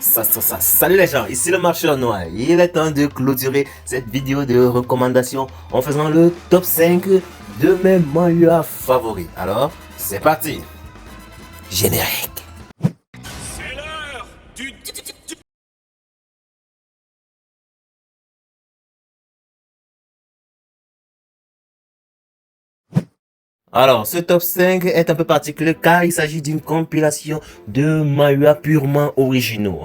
Salut les gens, ici le marcheur noir. Il est temps de clôturer cette vidéo de recommandation en faisant le top 5 de mes mangas favoris. Alors, c'est parti. Générique. C'est l'heure du... Alors, ce top 5 est un peu particulier car il s'agit d'une compilation de mangas purement originaux.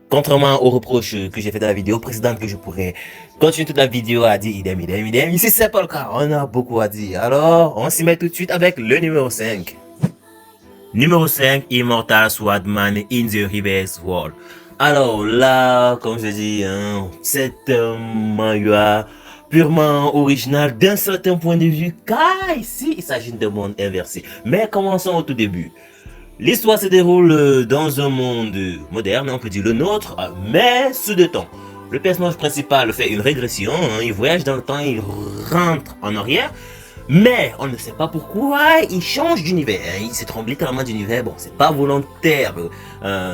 Contrairement aux reproches que j'ai fait dans la vidéo précédente que je pourrais continuer toute la vidéo à dire idem. Ici, c'est pas le cas. On a beaucoup à dire. Alors, on s'y met tout de suite avec le numéro 5. Numéro 5, Immortal Swordman in the Reverse World. Alors là, comme je dis, c'est un manga purement original d'un certain point de vue, car ici, il s'agit d'un monde inversé. Mais commençons au tout début. L'histoire se déroule dans un monde moderne, on peut dire le nôtre, mais sous deux temps. Le personnage principal fait une régression, il voyage dans le temps, il rentre en arrière, mais on ne sait pas pourquoi il change d'univers, il se trompe littéralement d'univers, bon c'est pas volontaire,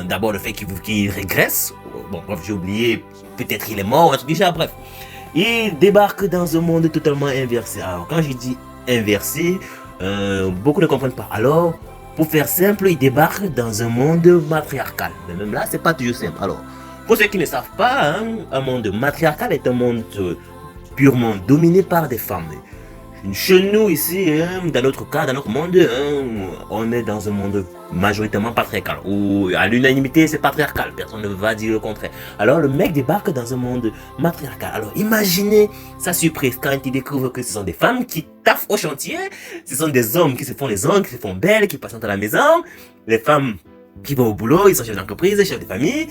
d'abord le fait qu'il régresse, bon bref j'ai oublié, peut-être il est mort, un truc du genre, bref. Il débarque dans un monde totalement inversé. Alors quand je dis inversé, beaucoup ne comprennent pas. Alors, pour faire simple, il débarque dans un monde matriarcal. Mais même là, c'est pas toujours simple. Alors, pour ceux qui ne savent pas, un monde matriarcal est un monde purement dominé par des femmes. Chez nous ici, dans notre cas, dans notre monde, on est dans un monde majoritairement patriarcal. Ou à l'unanimité, c'est patriarcal. Personne ne va dire le contraire. Alors le mec débarque dans un monde matriarcal. Alors imaginez sa surprise quand il découvre que ce sont des femmes qui taffent au chantier. Ce sont des hommes qui se font les ongles, qui se font belles, qui passent à la maison. Les femmes qui vont au boulot, ils sont chefs d'entreprise, chefs de famille.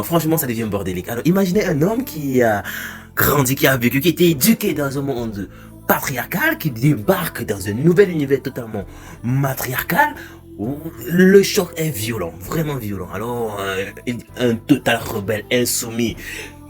Franchement, ça devient bordélique. Alors imaginez un homme qui a grandi, qui a vécu, qui a été éduqué dans un monde patriarcal, qui débarque dans un nouvel univers totalement matriarcal, où le choc est violent, vraiment violent. Alors, un total rebelle insoumis.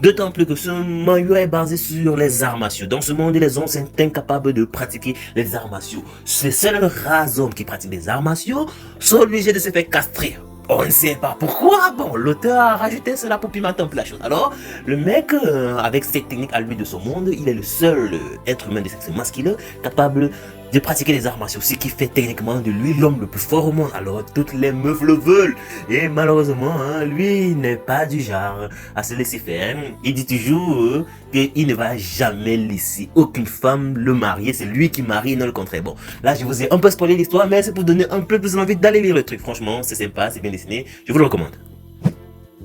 D'autant plus que ce manga est basé sur les arts martiaux. Dans ce monde, les hommes sont incapables de pratiquer les arts martiaux. Ces seuls rares hommes qui pratiquent les arts martiaux sont obligés de se faire castrer. On ne sait pas pourquoi. Bon, l'auteur a rajouté cela pour pimenter un peu la chose. Alors, le mec, avec cette technique à lui de son monde, il est le seul être humain de sexe masculin capable de pratiquer les arts martiaux, ce qui fait techniquement de lui l'homme le plus fort au monde. Alors, toutes les meufs le veulent. Et malheureusement, lui n'est pas du genre à se laisser faire. Il dit toujours qu'il ne va jamais laisser aucune femme le marier. C'est lui qui marie, non le contraire. Bon, là, je vous ai un peu spoilé l'histoire, mais c'est pour donner un peu plus envie d'aller lire le truc. Franchement, c'est sympa, c'est bien dessiné. Je vous le recommande.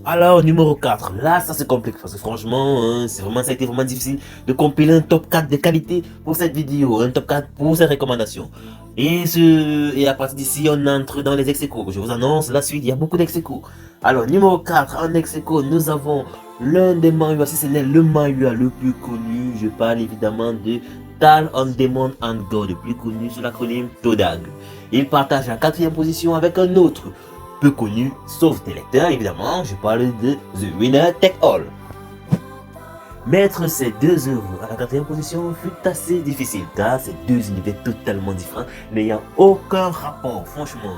Alors, numéro 4, là ça se complique parce que franchement, ça a été vraiment difficile de compiler un top 4 de qualité pour cette vidéo, un top 4 pour cette recommandation. Et à partir d'ici, on entre dans les ex-aequo. Je vous annonce la suite, il y a beaucoup d'ex-aequo. Alors, numéro 4, en ex-aequo, nous avons l'un des mangas, si ce n'est le manga le plus connu. Je parle évidemment de Tale of Demon and God, le plus connu sous l'acronyme TODAG. Il partage la 4e position avec un autre peu connu, sauf des lecteurs évidemment, je parle de The Winner Take All. Mettre ces deux œuvres à la 4e position fut assez difficile car ces deux univers totalement différents n'ayant aucun rapport, franchement,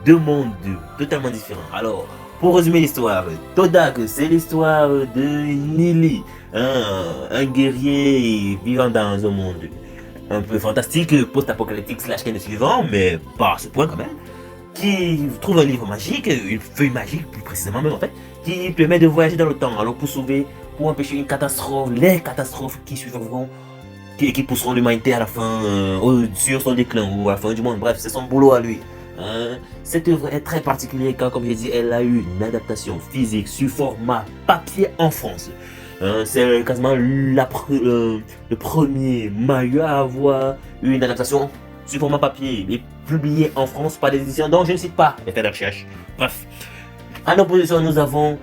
deux mondes totalement différents. Alors, pour résumer l'histoire, Todag, c'est l'histoire de Nili, un guerrier vivant dans un monde un peu fantastique, post-apocalyptique slash canon suivant, mais pas à ce point quand même, qui trouve un livre magique, une feuille magique plus précisément même en fait, qui permet de voyager dans le temps, alors pour empêcher une catastrophe, les catastrophes qui suivront, qui pousseront l'humanité à la fin, sur son déclin ou à la fin du monde, bref, c'est son boulot à lui. Cette œuvre est très particulière car comme j'ai dit, elle a eu une adaptation physique sur format papier en France. C'est quasiment le premier manga à avoir eu une adaptation sur format papier et publié en France par des éditions dont je ne cite pas les faits de recherche. Bref, en opposition nous avons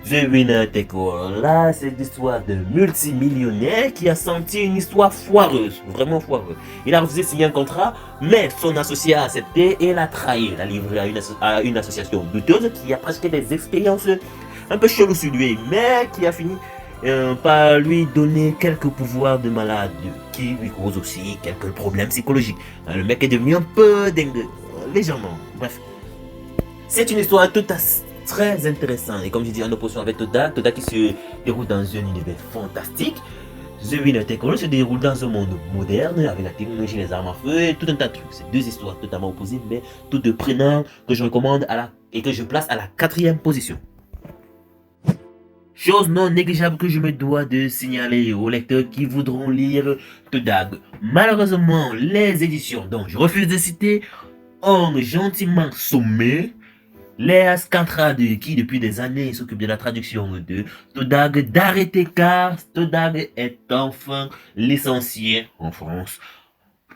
The Winner Take All. Là c'est l'histoire d'un multimillionnaire qui a senti une histoire foireuse, vraiment foireuse. Il a refusé de signer un contrat, mais son associé a accepté et l'a trahi. Il a livré à une association douteuse qui a pratiqué des expériences un peu cheloues sur lui, mais qui a fini par lui donner quelques pouvoirs de malade qui lui causent aussi quelques problèmes psychologiques. Le mec est devenu un peu dingue, légèrement. Bref, c'est une histoire très intéressant. Et comme je dis, en opposition avec Toda qui se déroule dans un univers fantastique. The Winner Take All se déroule dans un monde moderne avec la technologie, les armes à feu et tout un tas de trucs. C'est deux histoires totalement opposées, mais toutes deux prenantes que je recommande et que je place à la 4e position. Chose non négligeable que je me dois de signaler aux lecteurs qui voudront lire Todag. Malheureusement, les éditions dont je refuse de citer ont gentiment sommé Léa Scantrade, qui depuis des années s'occupe de la traduction de Todag, d'arrêter car Todag est enfin licencié en France.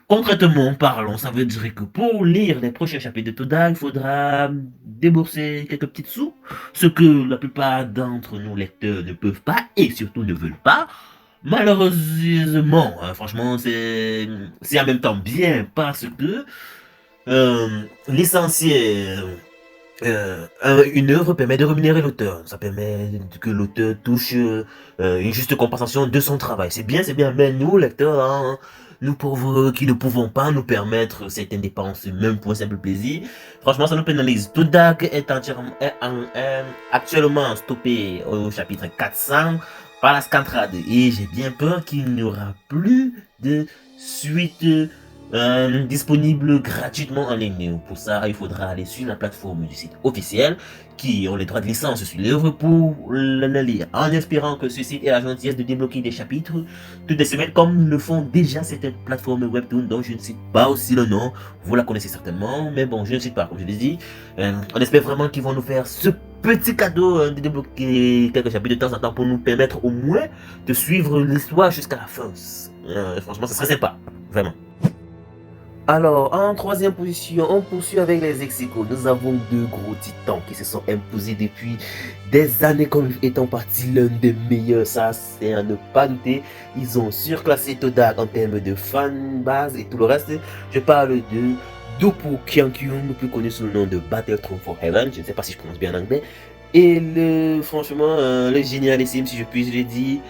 Concrètement parlons, ça veut dire que pour lire les prochains chapitres de Todag, il faudra débourser quelques petites sous, ce que la plupart d'entre nous lecteurs ne peuvent pas et surtout ne veulent pas. Malheureusement, franchement, c'est en même temps bien parce que licencier une œuvre permet de rémunérer l'auteur. Ça permet que l'auteur touche une juste compensation de son travail. C'est bien, mais nous, lecteurs, hein, nous pauvres qui ne pouvons pas nous permettre certaines dépenses, même pour un simple plaisir, franchement, ça nous pénalise. Todag est actuellement stoppé au chapitre 400 par la Scantrade. Et j'ai bien peur qu'il n'y aura plus de suite disponible gratuitement en ligne. Pour ça, il faudra aller sur la plateforme du site officiel qui ont les droits de licence sur l'œuvre pour la lire, en espérant que ce site ait la gentillesse de débloquer des chapitres toutes les semaines comme le font déjà cette plateforme Webtoon dont je ne cite pas aussi le nom. Vous la connaissez certainement, mais bon, je ne cite pas, comme je l'ai dit. On espère vraiment qu'ils vont nous faire ce petit cadeau de débloquer quelques chapitres de temps en temps pour nous permettre au moins de suivre l'histoire jusqu'à la fin. Franchement, ça serait sympa, vraiment. Alors, en 3e position, on poursuit avec les ex-aequo. Nous avons deux gros titans qui se sont imposés depuis des années comme étant partie l'un des meilleurs. Ça, c'est à ne pas douter. Ils ont surclassé Todag en termes de fanbase et tout le reste. Je parle de Dopu Kyankyung, plus connu sous le nom de Battle Throne for Heaven. Je ne sais pas si je prononce bien en anglais. Et franchement, le génialissime, si je puis le dire,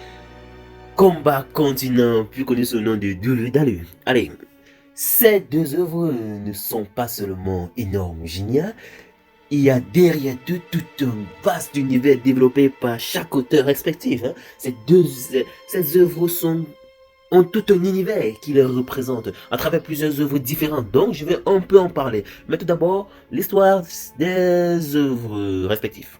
Combat Continent, plus connu sous le nom de Dulu Dalu. Allez. Ces deux œuvres ne sont pas seulement énormes, géniales. Il y a derrière eux tout un vaste univers développé par chaque auteur respectif. Hein. Ces œuvres ont tout un univers qui les représente à travers plusieurs œuvres différentes. Donc je vais un peu en parler. Mais tout d'abord, l'histoire des œuvres respectives.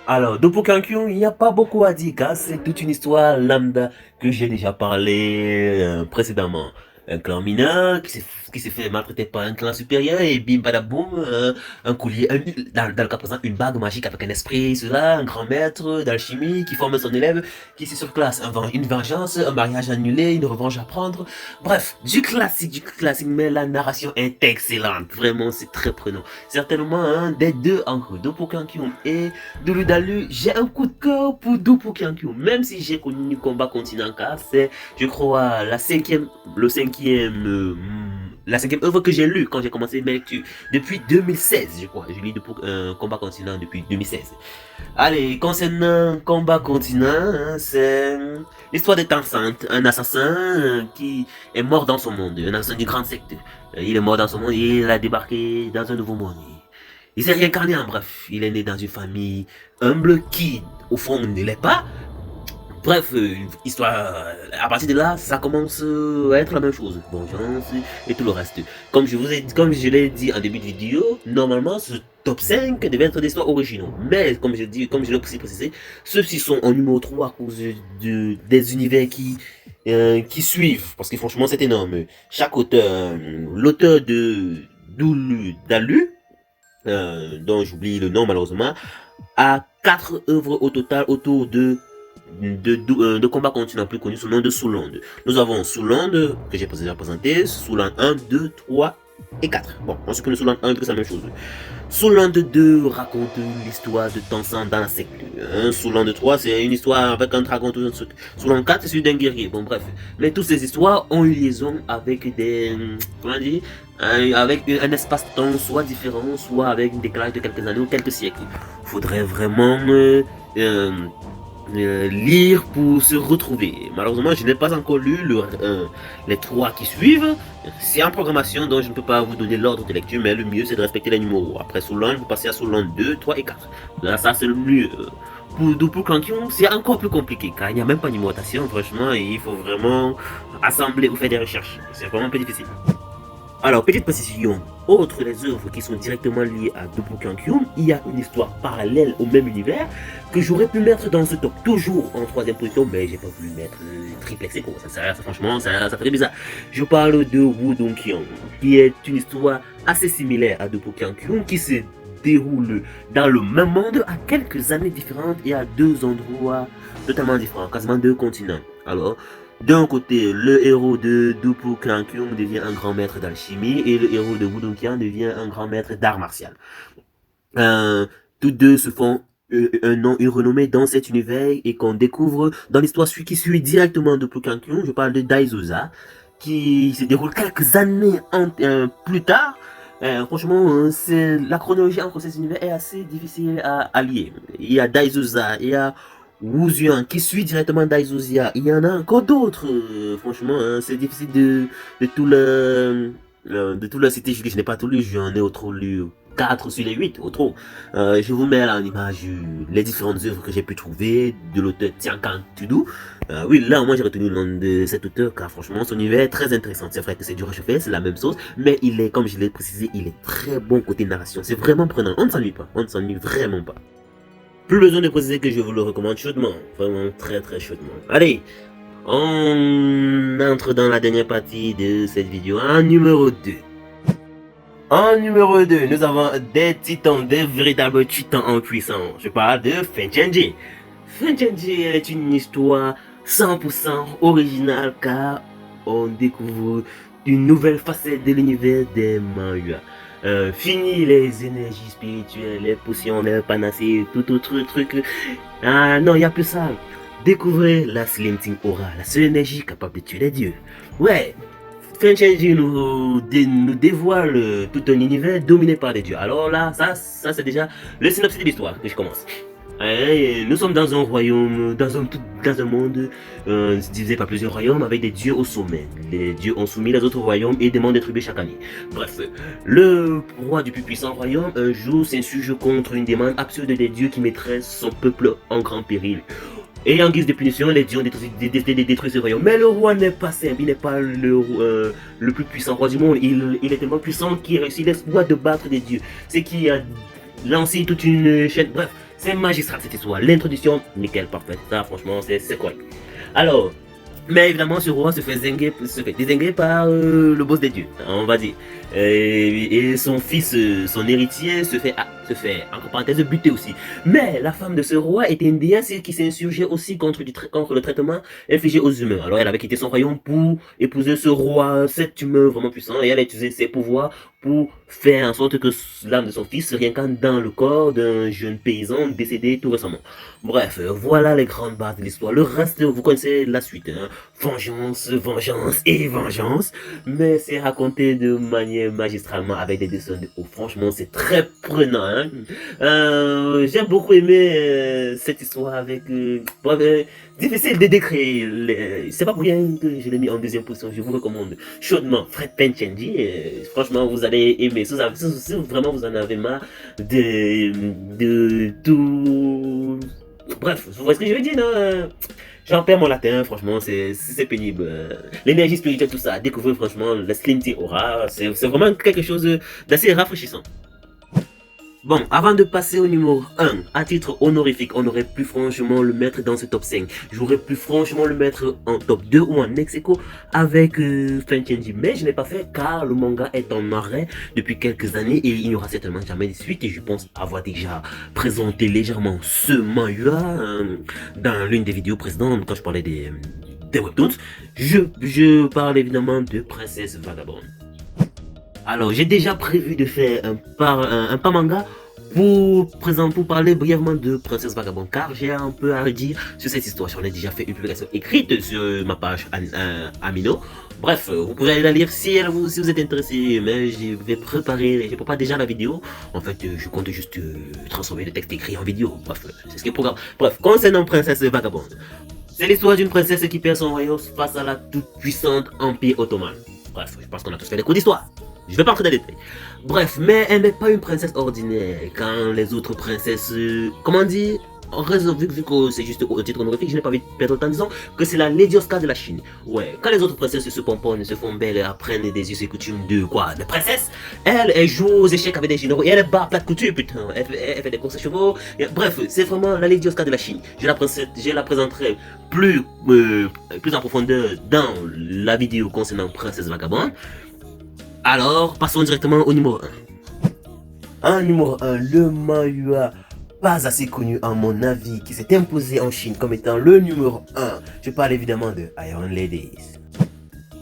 Alors, Dopu Kyankyung, il n'y a pas beaucoup à dire car c'est toute une histoire lambda que j'ai déjà parlé précédemment. Un clan mineur qui s'est fait maltraiter par un clan supérieur et bim badaboum, un collier, dans le cas présent, une bague magique avec un esprit, cela, un grand maître d'alchimie qui forme son élève, qui se surclasse, une vengeance, un mariage annulé, une revanche à prendre, bref, du classique, mais la narration est excellente, vraiment c'est très prenant. Certainement un des deux entre Dopu Kyankyung et Dulu Dalu, j'ai un coup de cœur pour Dopu Kyankyung, même si j'ai connu Combat Continent car c'est, je crois, la cinquième œuvre que j'ai lue quand j'ai commencé mes lectures depuis 2016, je crois. Je lis Combat Continent depuis 2016. Allez, concernant Combat Continent, hein, c'est l'histoire d'être enceinte, un assassin qui est mort dans son monde, un assassin du grand secte. Il est mort dans son monde et il a débarqué dans un nouveau monde. Il s'est réincarné en bref. Il est né dans une famille humble qui, au fond, ne l'est pas. Bref, histoire, à partir de là, ça commence à être la même chose. Vengeance et tout le reste. Comme je l'ai dit en début de vidéo, normalement, ce top 5 devait être des histoires originaux. Mais, comme je l'ai aussi précisé, ceux-ci sont en numéro 3 à cause des univers qui suivent. Parce que franchement, c'est énorme. Chaque auteur, l'auteur de Dulu Dalu, dont j'oublie le nom malheureusement, a 4 œuvres au total autour de Combat Continent, plus connu sous le nom de Souland. Nous avons Souland, que j'ai déjà présenté, Souland 1, 2, 3 et 4. Bon, on supprime Souland 1, c'est la même chose. Souland 2 raconte l'histoire de Tansan dans la secte. Souland 3, c'est une histoire avec un dragon, tout un truc. Souland 4, c'est celui d'un guerrier. Bon, bref. Mais toutes ces histoires ont une liaison avec avec un espace-temps soit différent, soit avec un décalage de quelques années ou quelques siècles. Faudrait vraiment lire pour se retrouver. Malheureusement, je n'ai pas encore lu les 3 qui suivent. C'est en programmation, donc je ne peux pas vous donner l'ordre de lecture, mais le mieux c'est de respecter les numéros. Après Solon, vous passez à Solon 2, 3 et 4. Là, ça c'est le mieux. Pour Double Clankion, c'est encore plus compliqué, car il n'y a même pas de numérotation, franchement, et il faut vraiment assembler ou faire des recherches. C'est vraiment un peu difficile. Alors, petite précision, outre les œuvres qui sont directement liées à Double Clankion, il y a une histoire parallèle au même univers que j'aurais pu mettre dans ce top, toujours en 3ème position, mais j'ai pas voulu mettre triplex echo, ça franchement, ça fait bizarre. Je parle de Wudong Qian, qui est une histoire assez similaire à Double Clankion, qui se déroule dans le même monde à quelques années différentes et à 2 endroits totalement différents, quasiment 2 continents. Alors, d'un côté, le héros de Double Clankion devient un grand maître d'alchimie et le héros de Wudong Qian devient un grand maître d'art martial. Tous deux se font un nom, une renommée dans cet univers et qu'on découvre dans l'histoire qui suit directement Double Clankion. Je parle de Daizusa qui se déroule quelques années plus tard. Franchement, la chronologie entre ces univers est assez difficile à lier. Il y a Daizusa, il y a Wuzian qui suit directement Daizusa. Il y en a encore d'autres. Franchement, hein, c'est difficile de tout le citer. Je n'ai pas tout lu, j'en ai trop lu 4 sur les 8, au trop. Je vous mets là en image les différentes œuvres que j'ai pu trouver de l'auteur Tiankan Tudu. Oui, là, moi j'ai retenu le nom de cet auteur car franchement son univers est très intéressant. C'est vrai que c'est du réchauffé, c'est la même chose, mais il est, comme je l'ai précisé, il est très bon côté narration. C'est vraiment prenant, on ne s'ennuie pas, on ne s'ennuie vraiment pas. Plus besoin de préciser que je vous le recommande chaudement, vraiment très très chaudement. Allez, on entre dans la dernière partie de cette vidéo en numéro 2. En numéro 2, nous avons des titans, des véritables titans en puissance. Je parle de Fenchenji. Fenchenji est une histoire 100% originale car on découvre une nouvelle facette de l'univers des mangas. Fini les énergies spirituelles, les potions, les panacées, tout autre truc. Ah non, il n'y a plus ça. Découvrez la Slim-Ting Aura, la seule énergie capable de tuer les dieux. Ouais, Fenchenji nous dévoile tout un univers dominé par les dieux. Alors là, ça c'est déjà le synopsis de l'histoire que je commence. Nous sommes dans un royaume, dans un monde divisé par plusieurs royaumes avec des dieux au sommet. Les dieux ont soumis les autres royaumes et demandent des tribus chaque année. Bref, le roi du plus puissant royaume un jour s'insurge contre une demande absurde des dieux qui mettrait son peuple en grand péril. Et en guise de punition, les dieux ont décidé de détruire ce royaume. Mais le roi n'est pas simple, il n'est pas le plus puissant roi du monde. Il est tellement puissant qu'il réussit l'exploit de battre des dieux. C'est qui a lancé toute une chaîne. Bref, c'est magistral cette histoire. L'introduction, nickel, parfait. Ça, franchement, c'est correct. Alors, mais évidemment, ce roi se fait désinguer par le boss des dieux, on va dire. Et son fils, son héritier, se fait, entre parenthèses, buter aussi. Mais la femme de ce roi était une déesse qui s'insurgeait aussi contre le traitement infligé aux humains. Alors elle avait quitté son royaume pour épouser ce roi, cet humain vraiment puissant, et elle a utilisé ses pouvoirs pour faire en sorte que l'âme de son fils se réincarne dans le corps d'un jeune paysan décédé tout récemment. Bref, voilà les grandes bases de l'histoire. Le reste, vous connaissez la suite. Hein. Vengeance, vengeance et vengeance. Mais c'est raconté de manière magistralement avec des dessins de haut. Franchement, c'est très prenant. Hein. J'ai beaucoup aimé cette histoire avec... difficile de décrire. C'est pas pour rien que je l'ai mis en 2e position. Je vous recommande chaudement Fred Fenchenji. Franchement, vous allez aimer. Si vraiment vous en avez marre de tout... Bref, vous voyez ce que je veux dire, non? J'en perds mon latin, franchement, c'est pénible. L'énergie spirituelle, tout ça, découvrir franchement la Slim-Ting Aura, c'est vraiment quelque chose d'assez rafraîchissant. Bon, avant de passer au numéro 1, à titre honorifique, on aurait pu franchement le mettre dans ce top 5. J'aurais pu franchement le mettre en top 2 ou en ex-aequo avec Fenchenji. Mais je n'ai pas fait car le manga est en arrêt depuis quelques années et il n'y aura certainement jamais de suite. Et je pense avoir déjà présenté légèrement ce manga dans l'une des vidéos précédentes quand je parlais des webtoons. Je parle évidemment de Princesse Vagabond. Alors, j'ai déjà prévu de faire un pas manga pour parler brièvement de Princesse Vagabond, car j'ai un peu à redire sur cette histoire. J'en ai déjà fait une publication écrite sur ma page Amino. Bref, vous pouvez aller la lire si vous êtes intéressé, mais je vais je prépare déjà la vidéo. En fait, je compte juste transformer le texte écrit en vidéo. Bref, c'est ce qui est programme. Bref, concernant Princesse Vagabonde, c'est l'histoire d'une princesse qui perd son royaume face à la toute-puissante Empire ottoman. Bref, je pense qu'on a tous fait des cours d'histoire. Je vais pas entrer dans les détails. Bref, mais elle n'est pas une princesse ordinaire. Quand les autres princesses... comment dire, en raison, vu que c'est juste au titre honorifique, je n'ai pas envie de perdre le temps, disons que c'est la Lady Oscar de la Chine. Ouais, quand les autres princesses se pomponnent, se font belles et apprennent des us et coutumes de quoi? De princesse, elle joue aux échecs avec des généraux et elle bat plat de couture, putain. Elle fait des courses à chevaux. Bref, c'est vraiment la Lady Oscar de la Chine. Je la présenterai plus en profondeur dans la vidéo concernant Princesse Vagabonde. Alors, passons directement au numéro 1. En numéro 1, le manhwa pas assez connu à mon avis, qui s'est imposé en Chine comme étant le numéro 1. Je parle évidemment de Iron Ladies.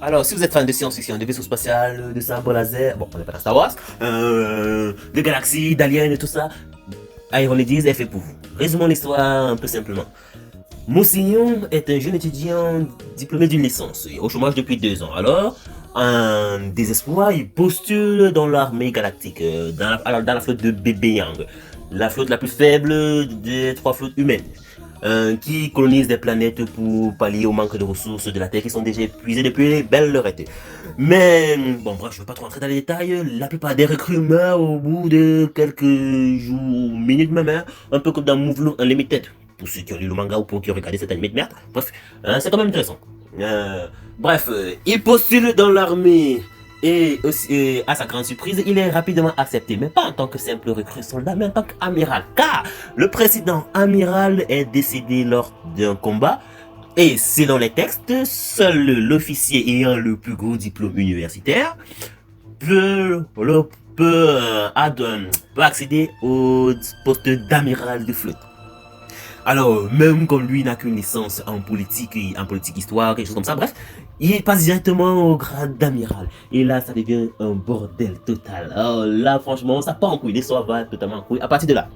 Alors, si vous êtes fan de science-fiction, de vaisseaux spatials, de sabre laser, bon, on n'est pas dans Star Wars, de galaxies, d'aliens et tout ça, Iron Ladies est fait pour vous. Résumons l'histoire un peu simplement. Mo Si-young est un jeune étudiant diplômé d'une licence, au chômage depuis 2 ans. Alors, en désespoir, il postule dans l'armée galactique, dans la flotte de Bébé Yang, la flotte la plus faible des 3 flottes humaines, qui colonise des planètes pour pallier au manque de ressources de la Terre qui sont déjà épuisées depuis belle lurette. Mais, bon bref, je ne veux pas trop rentrer dans les détails, la plupart des recrues meurent au bout de quelques jours, minutes même, hein, un peu comme dans Move Unlimited, pour ceux qui ont lu le manga ou pour qui ont regardé cet anime de merde. Bref, c'est quand même intéressant. Bref, il postule dans l'armée et à sa grande surprise, il est rapidement accepté, mais pas en tant que simple recrue soldat, mais en tant qu'amiral, car le président amiral est décédé lors d'un combat et selon les textes, seul l'officier ayant le plus gros diplôme universitaire peut accéder au poste d'amiral de flotte. Alors, même comme lui n'a qu'une licence en politique histoire, quelque chose comme ça, bref, il passe directement au grade d'amiral. Et là, ça devient un bordel total. Alors là, franchement, ça part en couille, l'histoire va totalement en couille à partir de là.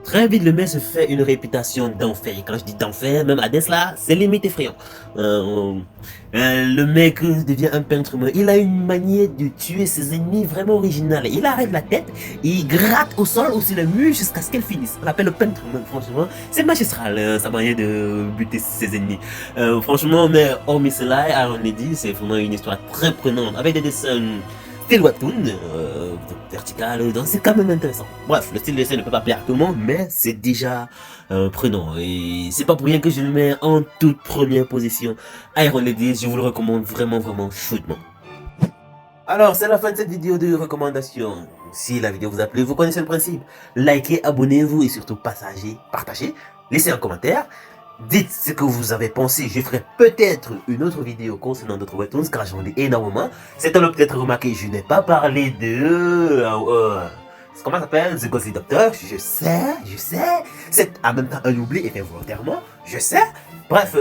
Très vite, le mec se fait une réputation d'enfer. Et quand je dis d'enfer, même à là, c'est limite effrayant. Le mec devient un peintre. Il a une manière de tuer ses ennemis vraiment originale. Il arrête la tête, il gratte au sol ou sur le mur jusqu'à ce qu'elle finisse. On l'appelle le peintre, franchement. C'est magistral, sa manière de buter ses ennemis. Franchement, mais hormis cela, on l'a dit, c'est vraiment une histoire très prenante. Avec des dessins style webtoon, vertical, donc c'est quand même intéressant. Bref, le style de dessin ne peut pas plaire à tout le monde, mais c'est déjà prenant. Et c'est pas pour rien que je le mets en toute première position. Iron Ladies, je vous le recommande vraiment chaudement. Alors, c'est la fin de cette vidéo de recommandation. Si la vidéo vous a plu, vous connaissez le principe. Likez, abonnez-vous et surtout partagez, laissez un commentaire. Dites ce que vous avez pensé, je ferai peut-être une autre vidéo concernant d'autres webtoons car j'en ai énormément. Certains peut-être remarqué, je n'ai pas parlé de... comment ça s'appelle? The Ghostly Doctor, je sais. C'est en même temps un oubli et fait volontairement, je sais. Bref,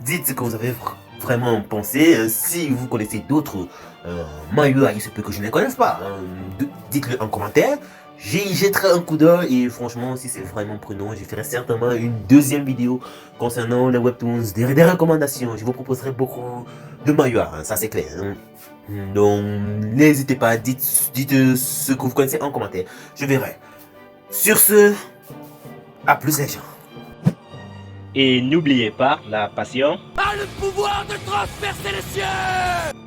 dites ce que vous avez vraiment pensé. Si vous connaissez d'autres manhwa, il se peut que je ne les connaisse pas. Dites-le en commentaire. J'y jetterai un coup d'œil et franchement, si c'est vraiment prenant, je ferai certainement une deuxième vidéo concernant les webtoons, des recommandations. Je vous proposerai beaucoup de manhwa, hein, ça c'est clair. Hein. Donc, n'hésitez pas, dites ce que vous connaissez en commentaire. Je verrai. Sur ce, à plus les gens. Et n'oubliez pas, la passion a le pouvoir de transpercer les cieux!